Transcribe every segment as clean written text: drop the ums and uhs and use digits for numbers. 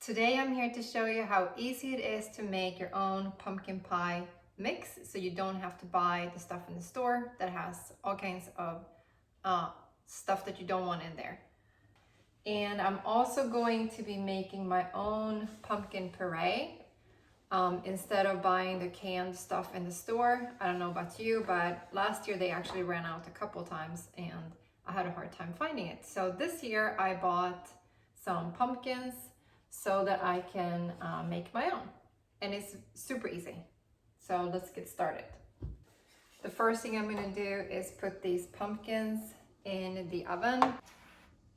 Today I'm here to show you how easy it is to make your own pumpkin pie mix so you don't have to buy the stuff in the store that has all kinds of stuff that you don't want in there. And I'm also going to be making my own pumpkin puree instead of buying the canned stuff in the store. I don't know about you, but last year they actually ran out a couple times and I had a hard time finding it. So this year I bought some pumpkins so that I can make my own. And it's super easy. So let's get started. The first thing I'm gonna do is put these pumpkins in the oven.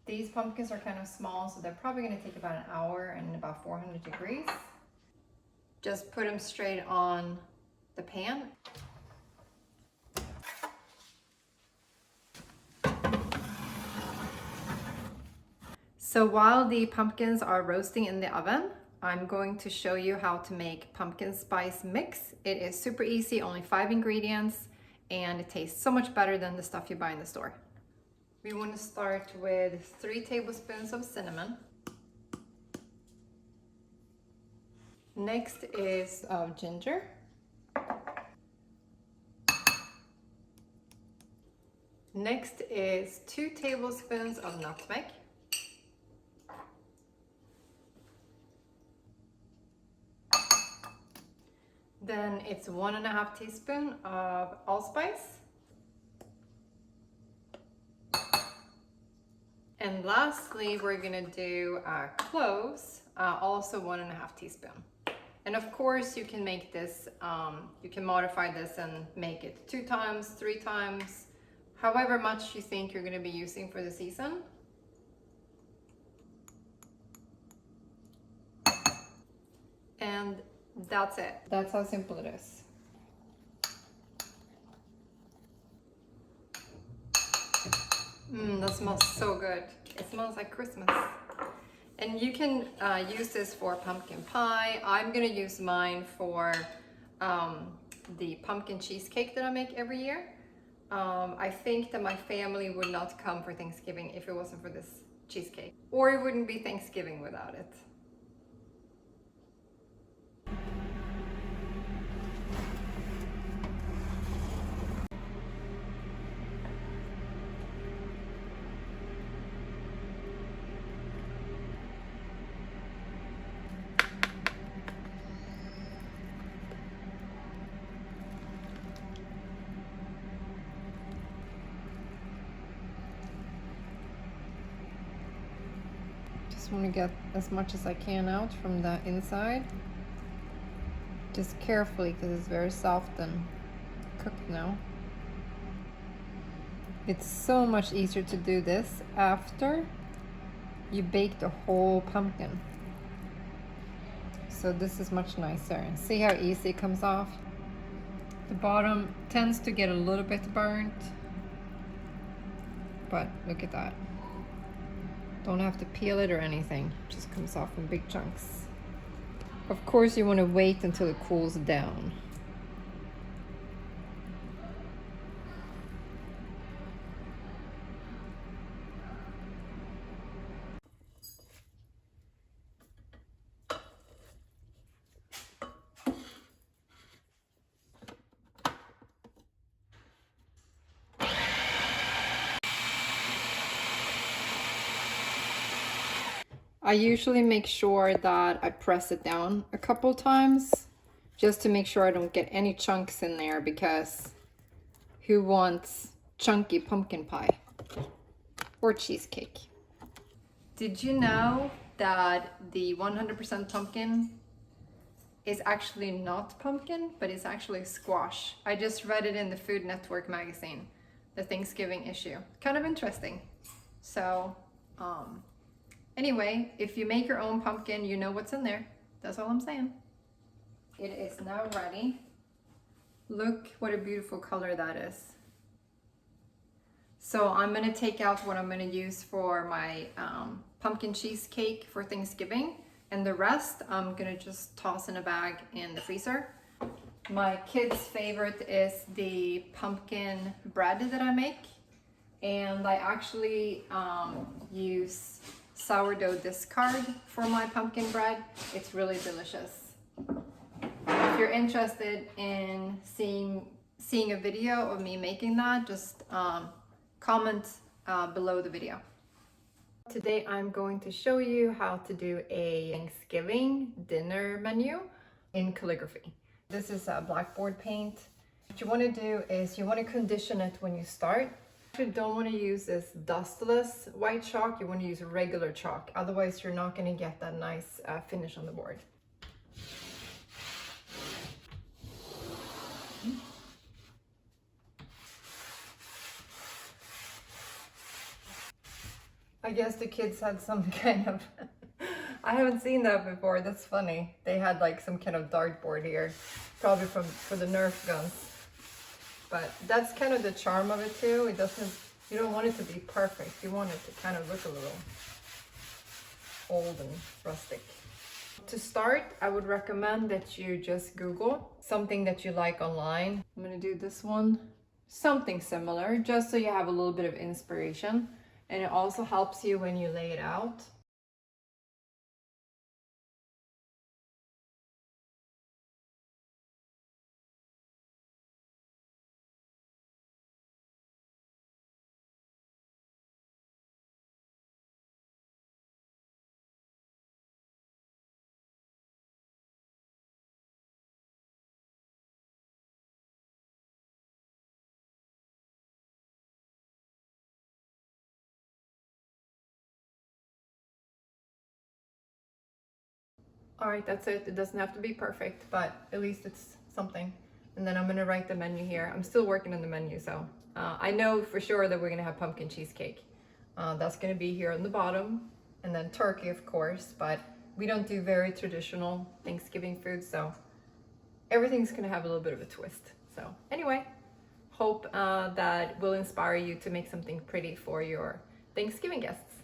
These pumpkins are kind of small, so they're probably gonna take about an hour and about 400 degrees. Just put them straight on the pan. So while the pumpkins are roasting in the oven, I'm going to show you how to make pumpkin spice mix. It is super easy, only 5 ingredients, and it tastes so much better than the stuff you buy in the store. We want to start with 3 tablespoons of cinnamon. Next is ginger. Next is 2 tablespoons of nutmeg. Then it's 1.5 teaspoons of allspice. And lastly, we're gonna do cloves, also 1.5 teaspoons. And of course, you can make this, you can modify this and make it 2 times, 3 times, however much you think you're gonna be using for the season. And that's it. That's how simple it is. That smells so good. It smells like Christmas. And you can use this for pumpkin pie. I'm gonna use mine for the pumpkin cheesecake that I make every year. I think that my family would not come for Thanksgiving if it wasn't for this cheesecake. Or it wouldn't be Thanksgiving without it. Just want to get as much as I can out from the inside. Just carefully, because it's very soft and cooked now. It's so much easier to do this after you bake the whole pumpkin. So this is much nicer. And see how easy it comes off? The bottom tends to get a little bit burnt, but look at that. Don't have to peel it or anything, it just comes off in big chunks. Of course, you want to wait until it cools down. I usually make sure that I press it down a couple times just to make sure I don't get any chunks in there, because who wants chunky pumpkin pie or cheesecake? Did you know that the 100% pumpkin is actually not pumpkin, but it's actually squash? I just read it in the Food Network magazine, the Thanksgiving issue. Kind of interesting. So, anyway, if you make your own pumpkin, you know what's in there. That's all I'm saying. It is now ready. Look what a beautiful color that is. So I'm gonna take out what I'm gonna use for my pumpkin cheesecake for Thanksgiving, and the rest I'm gonna just toss in a bag in the freezer. My kids' favorite is the pumpkin bread that I make, and I actually use sourdough discard for my pumpkin bread. It's really delicious. If you're interested in seeing a video of me making that, just comment below the video. Today I'm going to show you how to do a Thanksgiving dinner menu in calligraphy. This is a blackboard paint. What you want to do is you want to condition it when you start. You don't want to use this dustless white chalk, you want to use regular chalk, otherwise you're not going to get that nice finish on the board. I guess the kids had some kind of, I haven't seen that before, that's funny. They had like some kind of dartboard here, probably for the Nerf guns. But that's kind of the charm of it too. It doesn't, you don't want it to be perfect. You want it to kind of look a little old and rustic. To start, I would recommend that you just Google something that you like online. I'm gonna do this one, something similar, just so you have a little bit of inspiration. And it also helps you when you lay it out. All right, that's it. It doesn't have to be perfect, but at least it's something. And then I'm gonna write the menu here. I'm still working on the menu, so I know for sure that we're gonna have pumpkin cheesecake. That's gonna be here on the bottom, and then turkey, of course, but we don't do very traditional Thanksgiving food, so everything's gonna have a little bit of a twist. So anyway, hope that will inspire you to make something pretty for your Thanksgiving guests.